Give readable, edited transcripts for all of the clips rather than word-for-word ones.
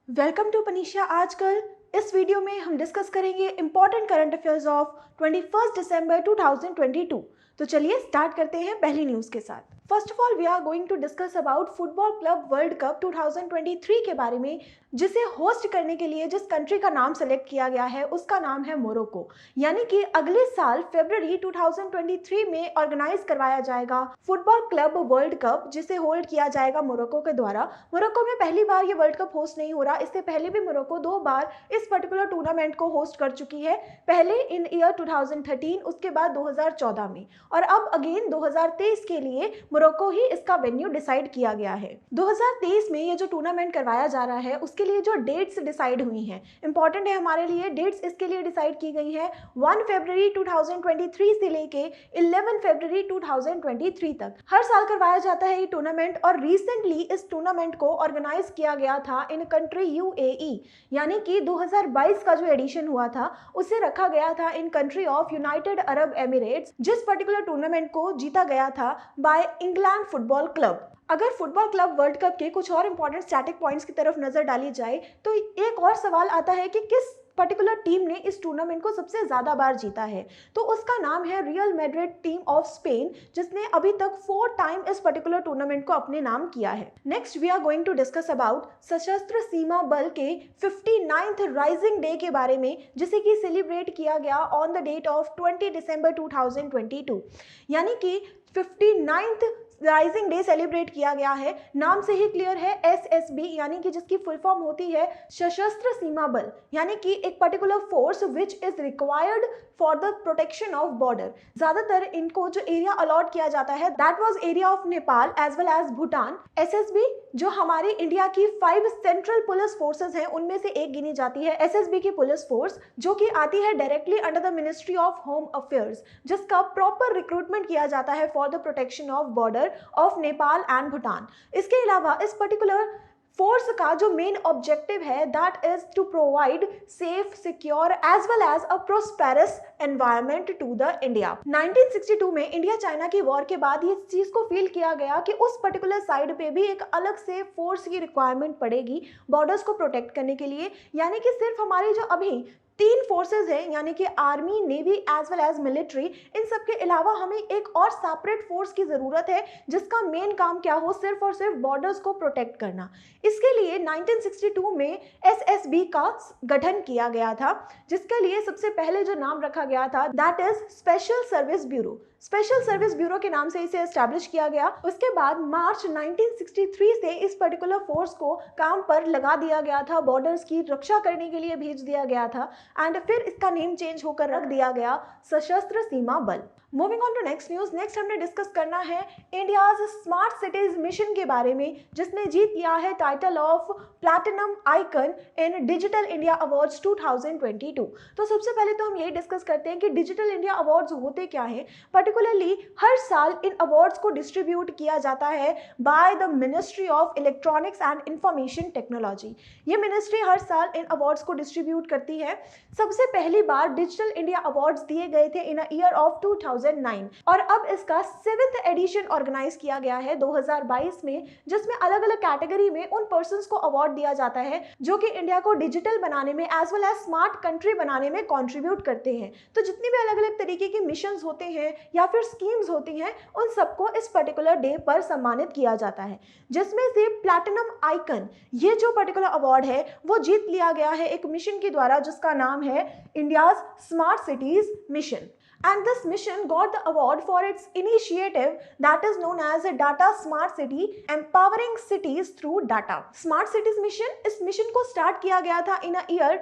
Welcome to पनीशा आजकल। इस video में हम डिस्कस करेंगे important current affairs of 21 December 2022। तो चलिए स्टार्ट करते हैं पहली न्यूज़ के साथ। First of all we are going to discuss about football club world cup 2023 के बारे में, जिसे होस्ट करने के लिए जिस कंट्री का नाम सेलेक्ट किया गया है उसका नाम है मोरक्को। यानी कि अगले साल फरवरी 2023 में ऑर्गेनाइज करवाया जाएगा फुटबॉल क्लब वर्ल्ड कप, जिसे होल्ड किया जाएगा मोरक्को के द्वारा। मोरक्को में पहली बार ये वर्ल्ड कप होस्ट नहीं हो रहा, इससे पहले भी मोरक्को 2 बार इस पर्टिकुलर टूर्नामेंट को होस्ट कर चुकी है, पहले इन ईयर 2013, उसके बाद 2014 में, और अब अगेन 2023 के लिए मोरक्को ही इसका वेन्यू डिसाइड किया गया है। 2023 में ये जो टूर्नामेंट करवाया जा रहा है उसके लिए जो डेट्स डिसाइड हुई हैं, इंपॉर्टेंट है हमारे लिए। डेट्स इसके लिए डिसाइड की गई है 1 फरवरी 2023 से लेके 11 फरवरी 2023 तक। हर साल करवाया जाता है ये टूर्नामेंट, और रिसेंटली इस टूर्नामेंट को ऑर्गेनाइज किया गया था इन कंट्री यूएई, यानी कि 2022 का जो एडिशन हुआ था उसे रखा गया था in country of United Arab Emirates, जिस पर्टिकुलर टूर्नामेंट को जीता गया था बाय इंग्लैंड फुटबॉल क्लब। अगर फुटबॉल क्लब वर्ल्ड कप के कुछ और इंपॉर्टेंट स्टैटिक पॉइंट्स की तरफ नजर डाली जाए तो एक और सवाल आता है कि किस पर्टिकुलर टीम ने इस टूर्नामेंट को सबसे ज्यादा बार जीता है, तो उसका नाम है real Madrid team of Spain, जिसने अभी तक 4 टाइम इस पर्टिकुलर टूर्नामेंट को अपने नाम किया है। Next we are going to discuss about Sashastra Seema बल के 59th राइजिंग डे के बारे में, जिसे कि सेलिब्रेट किया गया ऑन द डेट ऑफ 20 दिसंबर 2022, यानी कि 59th राइजिंग डे सेलिब्रेट किया गया है। नाम से ही क्लियर है, एसएसबी, यानी कि जिसकी फुल फॉर्म होती है सशस्त्र सीमा बल, यानी कि एक particular force which is required for the protection of border. ज्यादातर इनको जो एरिया अलॉट किया जाता है that was area of Nepal as well as Bhutan. SSB जो हमारी इंडिया की 5 सेंट्रल पुलिस फोर्सेस हैं उनमें से एक गिनी जाती है एसएसबी की पुलिस फोर्स, जो कि आती है directly under the ministry of home affairs, जिसका प्रॉपर रिक्रूटमेंट किया जाता है for the protection of border of Nepal and Bhutan. इसके अलावा इस पर्टिकुलर फोर्स का जो मेन ऑब्जेक्टिव है that is to provide safe, secure as well as a prosperous environment to the India. 1962 में इंडिया चाइना की वॉर के बाद ये चीज को फील किया गया कि उस पर्टिकुलर साइड पे भी एक अलग से फोर्स की रिक्वायरमेंट पड़ेगी बॉर्डर्स को प्रोटेक्ट करने के लिए, यानी कि सिर्फ हमारी जो अभी 3 फोर्सेज हैं, यानी कि army, navy as well as military, इन सब के अलावा हमें एक और सेपरेट फोर्स की जरूरत है जिसका मेन काम क्या हो, सिर्फ और सिर्फ बॉर्डर्स को प्रोटेक्ट करना। इसके लिए 1962 में एसएसबी का गठन किया गया था, जिसके लिए सबसे पहले जो नाम रखा गया था that is special service bureau. Special service bureau के नाम से इसे एस्टैब्लिश किया गया। उसके बाद मार्च 1963 से इस पर्टिकुलर फोर्स को काम पर लगा दिया गया था, बॉर्डर्स की रक्षा करने के लिए भेज दिया गया था, एंड फिर इसका नेम चेंज होकर रख दिया गया Sashastra Seema Bal. Moving on to next news. Next हमने डिस्कस करना है इंडियाज स्मार्ट सिटीज मिशन के बारे में, जिसने जीत लिया है title of platinum icon in digital India awards 2022। तो सबसे पहले तो हम यही डिस्कस करते हैं कि डिजिटल इंडिया अवार्ड्स होते क्या हैं। पर्टिकुलरली हर साल इन अवार्ड्स को डिस्ट्रीब्यूट किया जाता है by the ministry of electronics and information technology. ये मिनिस्ट्री हर साल इन अवार्ड्स को डिस्ट्रीब्यूट करती है। सबसे पहली बार डिजिटल इंडिया अवार्ड्स दिए गए थे इन अ ईयर ऑफ 2009, और अब इसका 7th एडिशन ऑर्गेनाइज किया गया है 2022 में, जिसमें अलग अलग कैटेगरी में उन पर्संस को अवार्ड दिया जाता है जो कि इंडिया को डिजिटल बनाने में as well as smart country बनाने में कंट्रीब्यूट करते हैं। तो जितनी भी अलग अलग तरीके की मिशंस होते हैं या फिर स्कीम्स होती हैं, उन सबको इस पर्टिकुलर डे पर सम्मानित किया जाता है, जिसमें से प्लैटिनम आइकन ये जो पर्टिकुलर अवार्ड है वो जीत लिया गया है एक मिशन के द्वारा जिसका नाम है India's smart cities mission. And this mission got the award for its initiative that is known as a Data Smart City, empowering cities through data. Smart Cities Mission, इस मिशन को स्टार्ट किया गया था in a year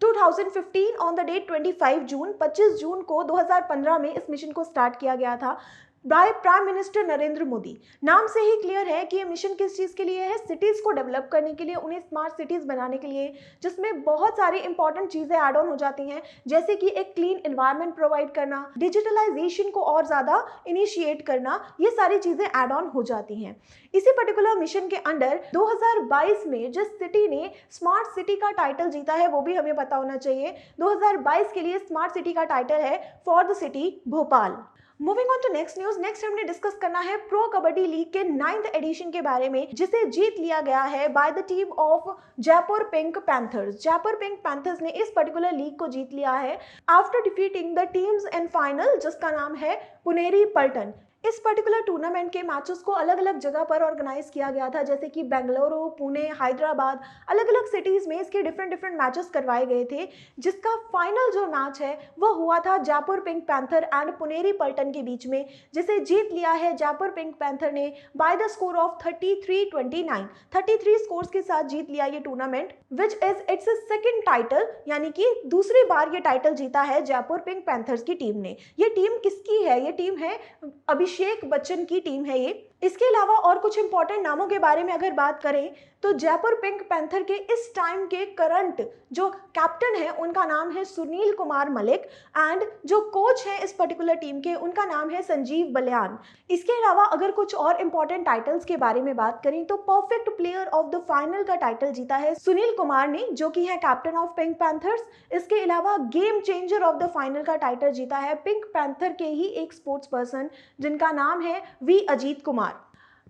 2015 on the date 25 June को 2015 में इस mission को start किया गया था by prime minister Narendra Modi. नाम से ही क्लियर है कि ये मिशन किस चीज़ के लिए है, सिटीज़ को डेवलप करने के लिए, उन्हें स्मार्ट सिटीज़ बनाने के लिए, जिसमें बहुत सारी इंपॉर्टेंट चीज़ें ऐड ऑन हो जाती हैं, जैसे कि एक क्लीन एनवायरनमेंट प्रोवाइड करना, डिजिटलाइजेशन को और ज़्यादा इनिशिएट करना, ये सारी चीज़ें ऐड ऑन हो जाती हैं। इसी पर्टिकुलर मिशन के अंडर 2022 में जिस सिटी ने स्मार्ट सिटी का टाइटल जीता है वो भी हमें पता होना चाहिए। 2022 के लिए स्मार्ट सिटी का टाइटल है for the city Bhopal. Moving on to next news, next हमने डिस्कस करना है प्रो कबड्डी लीग के 9th एडिशन के बारे में, जिसे जीत लिया गया है by the team of Jaipur pink panthers. Jaipur pink panthers ने इस पर्टिकुलर लीग को जीत लिया है after defeating the teams in final, जिसका नाम है पुनेरी पल्टन। इस पर्टिकुलर टूर्नामेंट के मैचेस को अलग अलग जगह पर ऑर्गेनाइज किया गया था, जैसे कि बेंगलुरु, पुणे, हैदराबाद, अलग अलग सिटीज़ में इसके डिफरेंट मैचेस करवाए गए थे, जिसका फाइनल जो मैच है वो हुआ था Jaipur pink panther and Puneri Paltan के बीच में, जिसे जीत लिया है जयपुर पिंक पैंथर ने by the score of 33-29। 33 scores के साथ जीत लिया ये tournament, which is its second title, यानी कि दूसरी बार ये टाइटल जीता है जयपुर पिंक पैंथर्स की टीम ने। ये टीम किसकी है? ये टीम है अभिषेक बच्चन की टीम है ये। इसके अलावा और कुछ इंपॉर्टेंट नामों के बारे में अगर बात करें तो जयपुर पिंक पैंथर के इस टाइम के करंट जो कैप्टन है उनका नाम है सुनील कुमार मलिक, एंड जो कोच है इस पर्टिकुलर टीम के उनका नाम है संजीव बलियान। इसके अलावा अगर कुछ और इंपॉर्टेंट टाइटल्स के बारे में बात करें तो perfect player of the final का टाइटल जीता है सुनील कुमार ने, जो कि है कैप्टन ऑफ पिंक पैंथर्स। इसके अलावा game changer of the final का टाइटल जीता है पिंक पैंथर के ही एक स्पोर्ट्स पर्सन, जिनका नाम है V Ajit Kumar.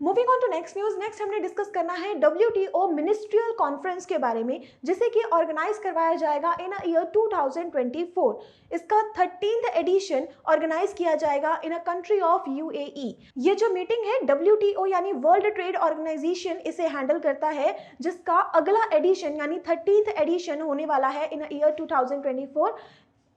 Moving on to next news, next हमने डिस्कस करना है WTO मिनिस्ट्रियल कॉन्फ्रेंस के बारे में, जिसे कि ऑर्गेनाइज करवाया जाएगा इन ईयर 2024। इसका 13th एडिशन ऑर्गेनाइज किया जाएगा इन अ कंट्री ऑफ UAE। ये जो मीटिंग है WTO यानी वर्ल्ड ट्रेड ऑर्गेनाइजेशन इसे हैंडल करता है, जिसका अगला एडिशन यानी 13th एडिशन होने वाला है इन ईयर 2024।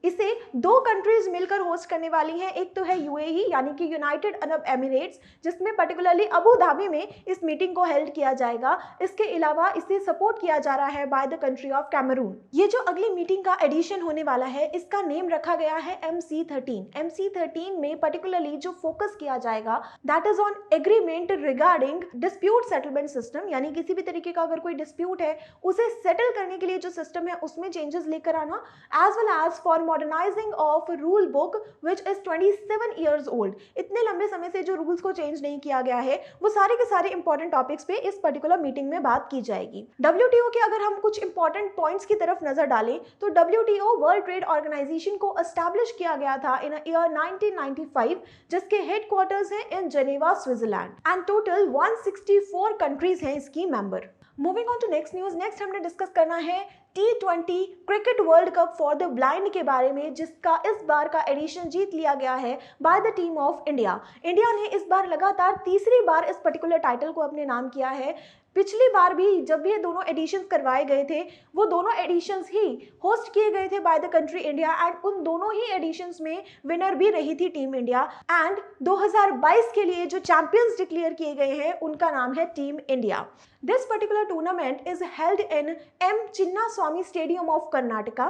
इसे 2 कंट्रीज मिलकर होस्ट करने वाली हैं, एक तो है UAE यानी कि यूनाइटेड अरब एमिरेट्स, जिसमें पर्टिकुलरली अबू धाबी में इस मीटिंग को हेल्ड किया जाएगा। इसके अलावा इसे सपोर्ट किया जा रहा है by the country of Cameroon. ये जो अगली मीटिंग का एडिशन होने वाला है इसका नेम रखा गया है MC13। MC13 में पर्टिकुलरली जो फोकस किया जाएगा that is on agreement regarding dispute settlement system, यानी किसी भी तरीके का अगर कोई डिस्प्यूट है उसे सेटल करने के लिए जो सिस्टम है उसमें चेंजेस लेकर आना, as well as for modernising of rule book which is 27 years old। इतने लंबे समय से जो रूल्स को चेंज नहीं किया गया है वो सारे के सारे इंपॉर्टेंट टॉपिक्स पे इस पर्टिकुलर मीटिंग में बात की जाएगी। WTO के अगर हम कुछ इंपॉर्टेंट पॉइंट्स की तरफ नजर डालें तो WTO वर्ल्ड ट्रेड ऑर्गेनाइजेशन को एस्टैब्लिश किया गया था इन ईयर 1995, जिसके हेडक्वार्टर्स हैं in Geneva, Switzerland, and total 164 countries हैं इसकी member. Moving on to next news, next हमने डिस्कस करना है T20 cricket world cup for the blind के बारे में, जिसका इस बार का एडिशन जीत लिया गया है by the team of India. India ने इस बार लगातार तीसरी बार इस पर्टिकुलर टाइटल को अपने नाम किया है। पिछली बार भी जब भी ये दोनों एडिशंस करवाए गए थे वो दोनों एडिशंस ही होस्ट किए गए थे bye the country India, and उन दोनों ही एडिशंस में विनर भी रही थी टीम इंडिया। एंड 2022 के लिए जो चैंपियंस डिक्लेयर किए गए हैं उनका नाम है team India. This particular tournament is held in M Chinnaswamy Stadium of Karnataka,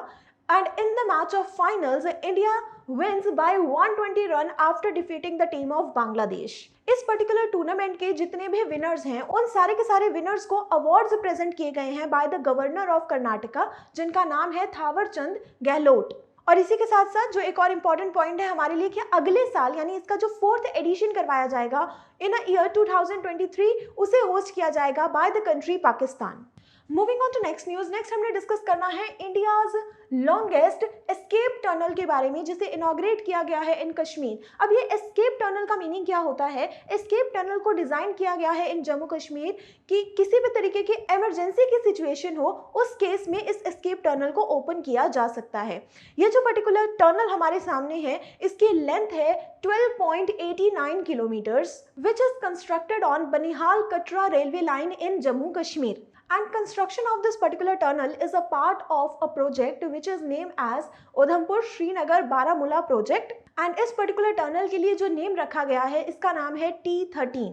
and in the match of finals India wins by 120 run after defeating the team of Bangladesh। इस particular tournament के जितने भी winners हैं उन सारे के सारे winners को अवार्ड्स प्रेजेंट किए गए हैं by the governor of Karnataka, जिनका नाम है थावर चंद गहलोत। और इसी के साथ साथ जो एक और इम्पॉर्टेंट पॉइंट है हमारे लिए कि अगले साल यानी इसका जो 4th एडिशन करवाया जाएगा इन ईयर 2023 उसे होस्ट किया जाएगा by the country Pakistan. Moving on to next news, next हमने डिस्कस करना है इंडियाज लॉन्गेस्ट एस्केप टनल के बारे में, जिसे इनॉग्रेट किया गया है इन कश्मीर। अब ये एस्केप टनल का मीनिंग क्या होता है? एस्केप टनल को डिजाइन किया गया है इन जम्मू कश्मीर कि किसी भी तरीके की इमरजेंसी की सिचुएशन हो उस केस में इस एस्केप टनल को ओपन किया जा सकता है। ये जो पर्टिकुलर टनल हमारे सामने है इसकी लेंथ है 12.89 kilometres, which is constructed on Banihal Katra railway line in Jammu Kashmir. And construction of this particular tunnel is a part of a project which is named as Udhampur Srinagar Baramulla project, and इस particular tunnel के लिए जो name रखा गया है इसका नाम है T13।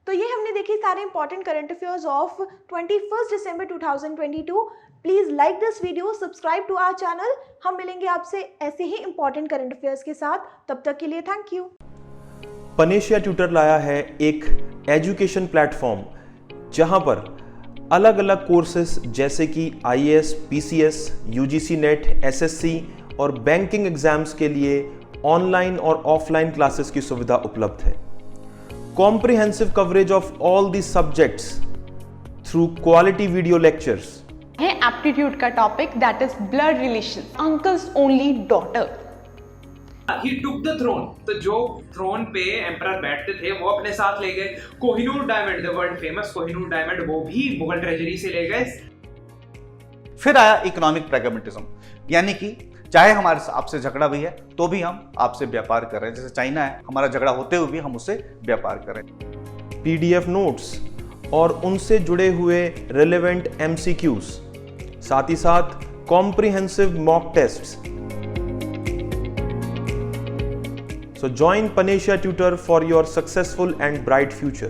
तो ये हमने देखी सारे important current affairs of 21 December 2022। Please like this video, subscribe to our channel. हम मिलेंगे आपसे ऐसे ही इंपॉर्टेंट करंट अफेयर्स के साथ, तब तक के लिए थैंक यू। पनेशिया ट्यूटर लाया है एक एजुकेशन प्लेटफॉर्म जहां पर अलग अलग कोर्सेस जैसे कि IAS, PCS, UGC net, SSC और बैंकिंग एग्जाम्स के लिए ऑनलाइन और ऑफलाइन क्लासेस की सुविधा उपलब्ध है। Comprehensive coverage of all the subjects through quality video lectures है। एप्टीट्यूड का topic that is blood relation, uncle's only daughter. He took the throne, तो जो थ्रोन पे एम्परर बैठते थे वो अपने साथ ले गए। Kohinoor diamond, the world famous Kohinoor diamond, वो भी मुगल ट्रेजरी से ले गए। फिर आया इकोनॉमिक प्रैग्मेटिज्म, यानी कि चाहे हमारे आपसे झगड़ा भी है तो भी हम आपसे व्यापार कर रहे हैं। जैसे चाइना है, हमारा झगड़ा होते हुए भी हम उससे व्यापार कर रहे हैं। PDF नोट्स और उनसे जुड़े हुए रिलेवेंट MCQs, साथ ही साथ comprehensive mock tests. So join Panisha Tutor for your successful and bright future.